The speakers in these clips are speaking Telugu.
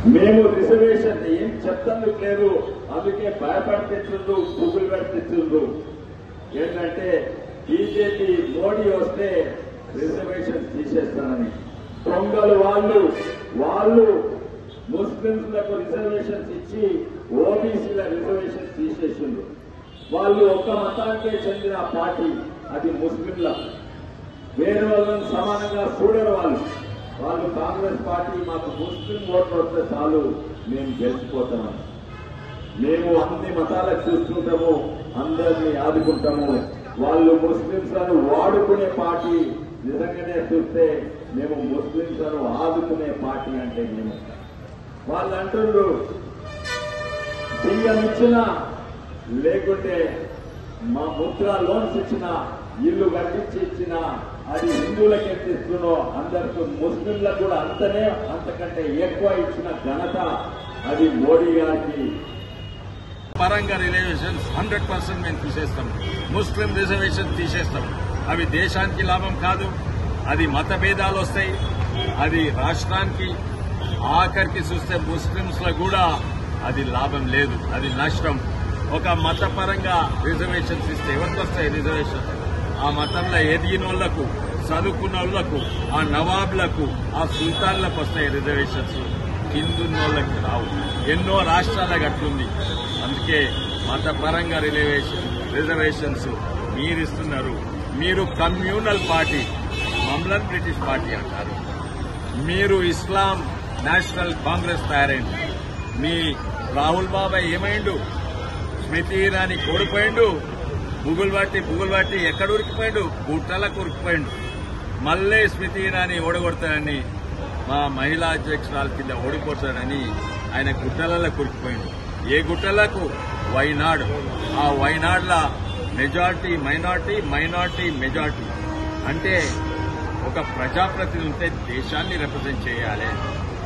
మేము రిజర్వేషన్ ఏం చెప్తాను లేదు, అందుకే భయపడి తెచ్చుండ్రు, పువ్వులు పెట్టి తెచ్చుండ్రు. ఏంటంటే బీజేపీ మోడీ వస్తే రిజర్వేషన్ తీసేస్తానని. దొంగలు వాళ్ళు ముస్లింలకు రిజర్వేషన్స్ ఇచ్చి ఓబీసీల రిజర్వేషన్స్ తీసేసిండ్రు. వాళ్ళు ఒక్క మతానికే చెందిన పార్టీ, అది ముస్లింల. వేరే వాళ్ళని సమానంగా చూడరు వాళ్ళు కాంగ్రెస్ పార్టీ మాకు ముస్లిం ఓట్లు వస్తే చాలు మేము గెలిచిపోతామని. మేము అన్ని మతాలకు చూసుకుంటాము, అందరినీ ఆదుకుంటాము. వాళ్ళు ముస్లింస్ లను వాడుకునే పార్టీ. నిజంగానే చూస్తే మేము ముస్లింస్ లను ఆదుకునే పార్టీ అంటే మేము. వాళ్ళు అంటున్నారు బియ్యం ఇచ్చినా లేకుంటే మా ముద్రా లోన్స్ ఇచ్చినా ఇల్లు కట్టించి ఇచ్చినా అది హిందువులకి ఎంత ఇస్తున్నో అందరికీ ముస్లింలకు కూడా అంతకంటే ఎక్కువ ఇచ్చిన ఘనత అది మోడీ గారికి. పరంగా రిజర్వేషన్స్ 100% మేము తీసేస్తాం. ముస్లిం రిజర్వేషన్ తీసేస్తాం. అవి దేశానికి లాభం కాదు, అది మత భేదాలు వస్తాయి, అది రాష్ట్రానికి ఆఖరికి చూస్తే ముస్లింస్ లో కూడా అది లాభం లేదు, అది నష్టం. ఒక మతపరంగా రిజర్వేషన్స్ ఇస్తే ఎవరికి వస్తాయి రిజర్వేషన్? ఆ మతంలో ఎదిగిన వాళ్లకు, చదువుకున్న వాళ్లకు, ఆ నవాబులకు, ఆ సుల్తాన్లకు వస్తాయి రిజర్వేషన్స్. కిందున్న వాళ్ళకి రావు. ఎన్నో రాష్ట్రాలకు అట్లుంది. అందుకే మతపరంగా రిజర్వేషన్స్ మీరిస్తున్నారు. మీరు కమ్యూనల్ పార్టీ, మమ్మల్ని బ్రిటిష్ పార్టీ అంటారు. మీరు ఇస్లాం నేషనల్ కాంగ్రెస్ తయారైంది. మీ రాహుల్ బాబాయ్ ఏమైండు? స్మృతి ఇరానీ కోడిపోయిండు. బుగులు బట్టి ఎక్కడ ఉరికిపోయిండు? గుట్టలకు ఉరికిపోయిండు. మళ్ళీ స్మృతి ఇరానీ ఓడగొడతాడని, మా మహిళా అధ్యక్షురాల కింద ఓడిపోతాడని ఆయన గుట్టలలో కురికిపోయిండు. ఏ గుట్టలకు? వైనాడ్. ఆ వైనాడ్ల మెజార్టీ మైనార్టీ మెజార్టీ. అంటే ఒక ప్రజాప్రతినిధి ఉంటే దేశాన్ని రిప్రజెంట్ చేయాలి.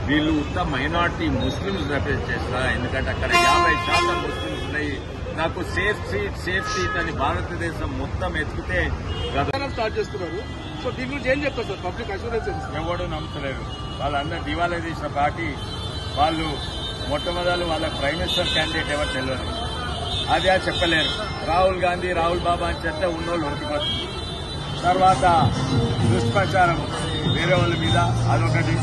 వీళ్ళు ఉత్త మైనార్టీ ముస్లింస్ రిప్రజెంట్ చేస్తారా? ఎందుకంటే అక్కడ 50% ముస్లింస్ ఉన్నాయి. నాకు సేఫ్ సీట్ అని భారతదేశం మొత్తం ఎత్తుకుతే స్టార్ట్ చేస్తున్నారు. సో దీని గురించి ఏం చెప్తారు సార్? పబ్లిక్ అష్యూరెన్స్ ఎవడు నమ్ముతలేరు. వాళ్ళందరూ దివాలా తీసిన పార్టీ. వాళ్ళు మొట్టమొదలు వాళ్ళ ప్రైమ్ మినిస్టర్ క్యాండిడేట్ ఎవరు తెలియదు, అదే చెప్పలేరు. రాహుల్ గాంధీ, రాహుల్ బాబా అని చెప్తే ఉన్నోళ్ళు ఉరికిపోతుంది. తర్వాత దుష్ప్రచారం వేరే వాళ్ళ మీద, అదొకటి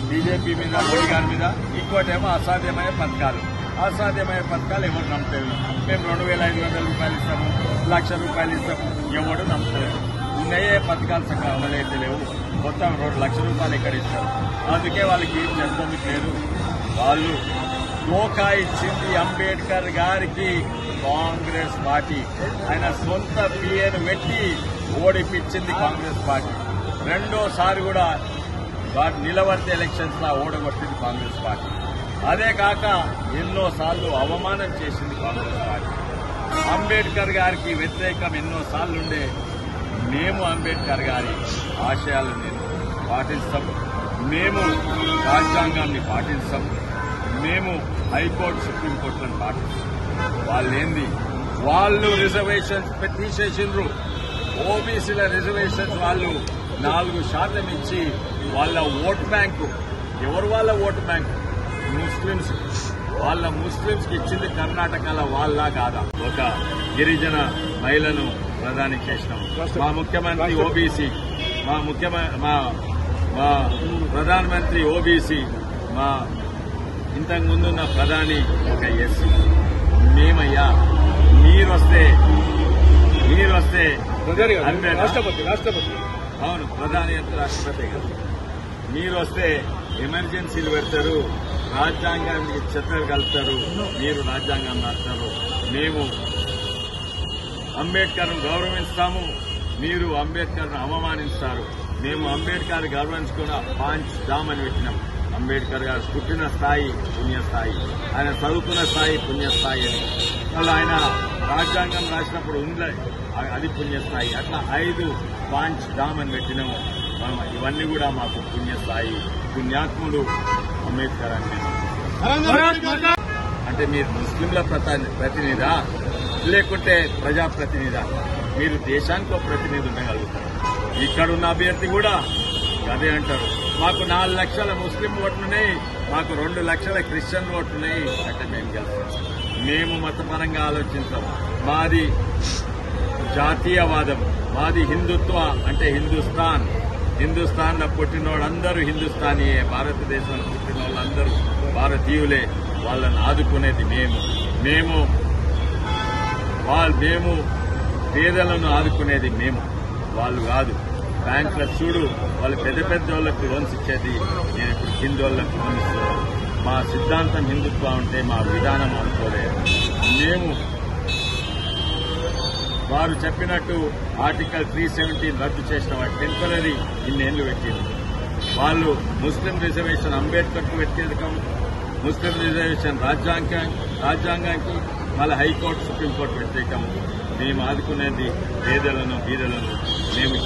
బీజేపీ మీద, మోడీ గారి మీద. ఇంకోటేమో అసాధ్యమైన పథకాలు. అసాధ్యమైన పథకాలు ఎవరు నమ్ముతారు? మేము 2500 రూపాయలు ఇస్తాము, 1,00,000 రూపాయలు ఇస్తాము, ఎవడు నమ్ముతారు? ఉన్నాయే పథకాలు సగం అమలైతే లేవు. మొత్తం 2,00,000 రూపాయలు ఎక్కడ ఇస్తారు? అందుకే వాళ్ళకి ఏం చేస్తుంది లేదు. వాళ్ళు ధోకా ఇచ్చింది అంబేద్కర్ గారికి కాంగ్రెస్ పార్టీ. ఆయన సొంత పిఏను పెట్టి ఓడిపించింది కాంగ్రెస్ పార్టీ. రెండోసారి కూడా నిలబడితే ఎలక్షన్స్ లా ఓడగొట్టింది కాంగ్రెస్ పార్టీ. అదే కాక ఎన్నోసార్లు అవమానం చేసింది కాంగ్రెస్ పార్టీ. అంబేద్కర్ గారికి వ్యతిరేకం ఎన్నోసార్లు ఉండే. మేము అంబేద్కర్ గారి ఆశయాలను పాటిస్తాం. మేము రాజ్యాంగాన్ని పాటిస్తాం. మేము హైకోర్టు, సుప్రీంకోర్టులను పాటిస్తాం. వాళ్ళు రిజర్వేషన్స్ తీసేసిండ్రు. ఓబీసీల రిజర్వేషన్స్ వాళ్ళు 4% ఇచ్చి వాళ్ళ ఓటు బ్యాంకు. ఎవరు వాళ్ళ ఓటు బ్యాంకు? ముస్లింస్. వాళ్ళ ముస్లింస్ కి ఇచ్చింది కర్ణాటకలో వాళ్ళ కాదా? ఒక గిరిజన మహిళను ప్రధాని చేసినాం. మా ముఖ్యమంత్రి ఓబీసీ, మా ప్రధానమంత్రి ఓబీసీ, మా ఇంతకు ముందున్న ప్రధాని ఒక ఎస్సీ. మేమయ్యా మీరొస్తే రాష్ట్రపతి అవును, ప్రధాని అంటే రాష్ట్రపతి కదా. మీరొస్తే ఎమర్జెన్సీలు పెడతారు, రాజ్యాంగానికి చెత్తలు కలుపుతారు, మీరు రాజ్యాంగం రాస్తారు. మేము అంబేద్కర్ను గౌరవిస్తాము, మీరు అంబేద్కర్ను అవమానిస్తారు. మేము అంబేద్కర్ గౌరవించుకున్న పాంచ్ ధామ్ అని పెట్టినాం. అంబేద్కర్ గారు పుట్టిన స్థాయి పుణ్యస్థాయి, ఆయన చదువుకున్న స్థాయి పుణ్యస్థాయి అని. మళ్ళీ ఆయన రాజ్యాంగం రాసినప్పుడు ఉంది, అది పుణ్యస్థాయి. అట్లా 5 పాంచ్ ధామ్ అని పెట్టినాము. ఇవన్నీ కూడా మాకు పుణ్యస్థాయి. పుణ్యాత్ముడు అంబేద్కర్ అని. అంటే మీరు ముస్లింల ప్రతినిధా లేకుంటే ప్రజాప్రతినిధా? మీరు దేశానికి ఒక ప్రతినిధి ఉండగలుగుతారు. ఇక్కడున్న అభ్యర్థి కూడా అదే అంటారు, మాకు 4 లక్షల ముస్లిం ఓట్లున్నాయి, మాకు 2 లక్షల క్రిస్టియన్ ఓట్లున్నాయి అంటే మేము గెలుస్తాం. మేము మతపరంగా ఆలోచించాం. మాది జాతీయవాదం, మాది హిందుత్వ అంటే హిందుస్థాన్ లో పుట్టినోళ్ళందరూ హిందుస్థానీయే, భారతదేశంలో పుట్టిన వాళ్ళందరూ భారతీయులే. వాళ్ళని ఆదుకునేది మేము పేదలను ఆదుకునేది మేము, వాళ్ళు కాదు. బ్యాంకుల చూడు వాళ్ళు పెద్ద వాళ్ళకి లోన్స్ ఇచ్చేది, నేను ఇప్పుడు కింద వాళ్ళకి లోన్ ఇస్తున్నాను. మా సిద్ధాంతం హిందుత్వం ఉంటే మా విధానం అనుకోలేదు. మేము వారు చెప్పినట్టు ఆర్టికల్ 317 రద్దు చేసిన వాటి టెంపరీ ఇన్నేళ్లు పెట్టింది. వాళ్ళు ముస్లిం రిజర్వేషన్ అంబేద్కర్కు వ్యతిరేకం, ముస్లిం రిజర్వేషన్ రాజ్యాంగానికి, మళ్ళీ హైకోర్టు సుప్రీంకోర్టు వ్యతిరేకం. మేము ఆదుకునేది పేదలను బీదలను. మేము